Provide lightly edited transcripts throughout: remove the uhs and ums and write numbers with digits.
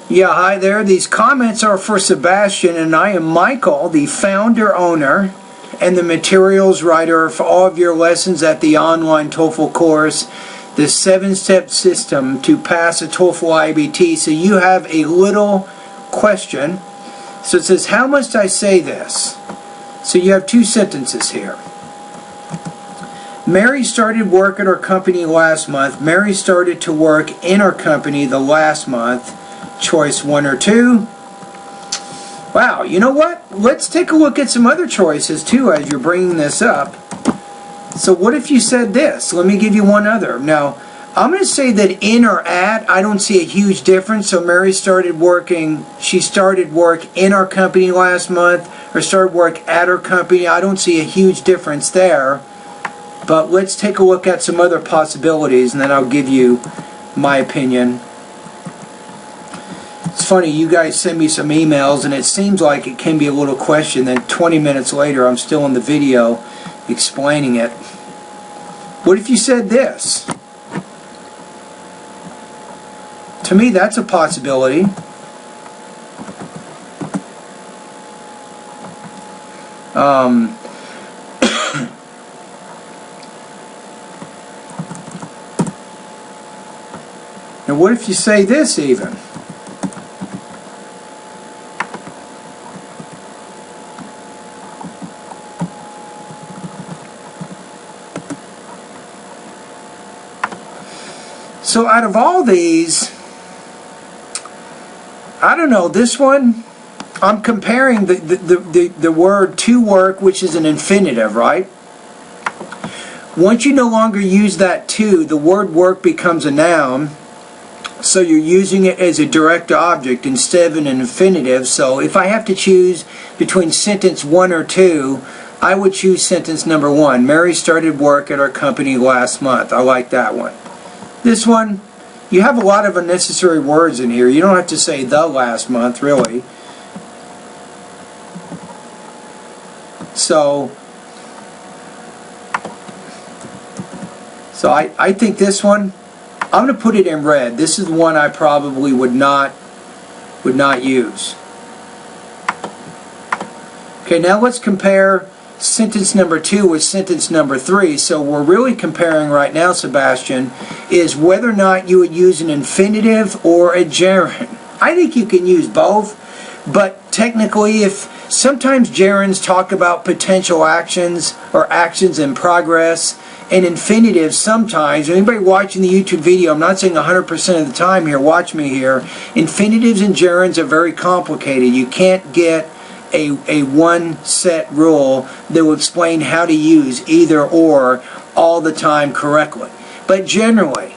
Yeah, hi there. These comments are for Sebastian, and I am Michael, the founder, owner, and the materials writer for all of your lessons at the online TOEFL course, the 7-step system to pass a TOEFL IBT. So you have a little question. So it says, how must I say this? So you have two sentences here. Mary started work at our company last month. Mary started to work in our company the last month. Choice 1 or 2. Wow, you know what? Let's take a look at some other choices too as you're bringing this up. So what if you said this? Let me give you one other. Now, I'm going to say that in or at, I don't see a huge difference. So Mary started working, she started work in our company last month, or started work at her company. I don't see a huge difference there. But let's take a look at some other possibilities, and then I'll give you my opinion. It's funny, you guys send me some emails, and it seems like it can be a little question, then 20 minutes later I'm still in the video explaining it. What if you said this? To me, that's a possibility. Now, what if you say this even? So out of all these, I don't know, this one, I'm comparing the word to work, which is an infinitive, right? Once you no longer use that to, the word work becomes a noun, so you're using it as a direct object instead of an infinitive. So if I have to choose between sentence 1 or 2, I would choose sentence number 1. Mary started work at our company last month. I like that one. This one, you have a lot of unnecessary words in here. You don't have to say the last month, really. So I think this one, I'm going to put it in red. This is the one I probably would not use. Okay, now let's compare sentence number 2 with sentence number 3. So we're really comparing right now, Sebastian, is whether or not you would use an infinitive or a gerund. I think you can use both, but technically, if sometimes gerunds talk about potential actions or actions in progress, and infinitives sometimes, anybody watching the YouTube video, I'm not saying 100% of the time here, watch me here, infinitives and gerunds are very complicated. You can't get a one set rule that will explain how to use either or all the time correctly. But generally,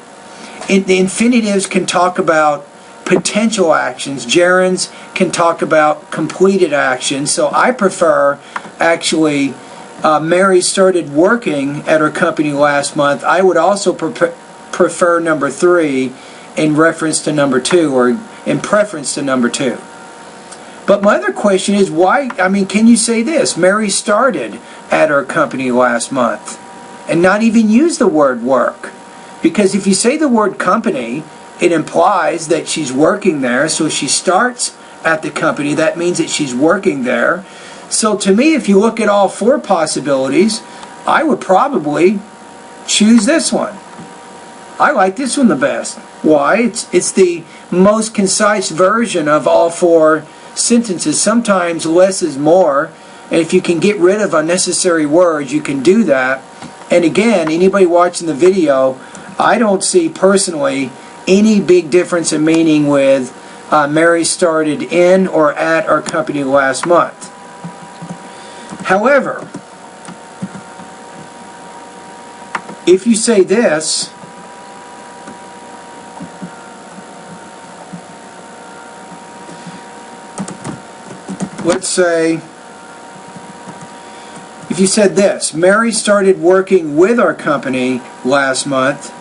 the infinitives can talk about potential actions. Gerunds can talk about completed actions. So I prefer, actually, Mary started working at her company last month. I would also prefer number 3 in reference to number 2, or in preference to number 2. But my other question is, why, can you say this? Mary started at her company last month and not even use the word work? Because if you say the word company, it implies that she's working there. So if she starts at the company, that means that she's working there. So to me, if you look at all 4 possibilities, I would probably choose this one. I like this one the best. Why? It's the most concise version of all 4 sentences. Sometimes less is more, and if you can get rid of unnecessary words, you can do that. And again, anybody watching the video, I don't see personally any big difference in meaning with Mary started in or at our company last month. However, if you say this, let's say, if you said this, Mary started working with our company last month.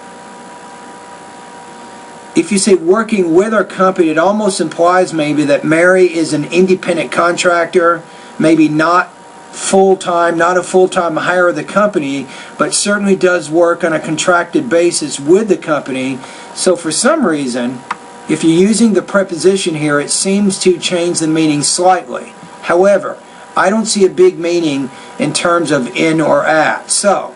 If you say working with our company, it almost implies maybe that Mary is an independent contractor, maybe not full-time, not a full-time hire of the company, but certainly does work on a contracted basis with the company. So for some reason, If you're using the preposition here, it seems to change the meaning slightly. However, I don't see a big meaning in terms of in or at. So,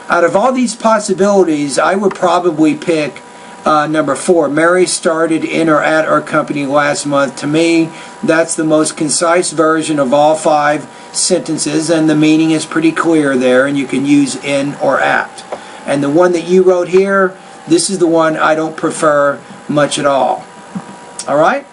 out of all these possibilities, I would probably pick number 4. Mary started in or at our company last month. To me, that's the most concise version of all 5 sentences, and the meaning is pretty clear there, and you can use in or at. And the one that you wrote here, this is the one I don't prefer much at all. All right?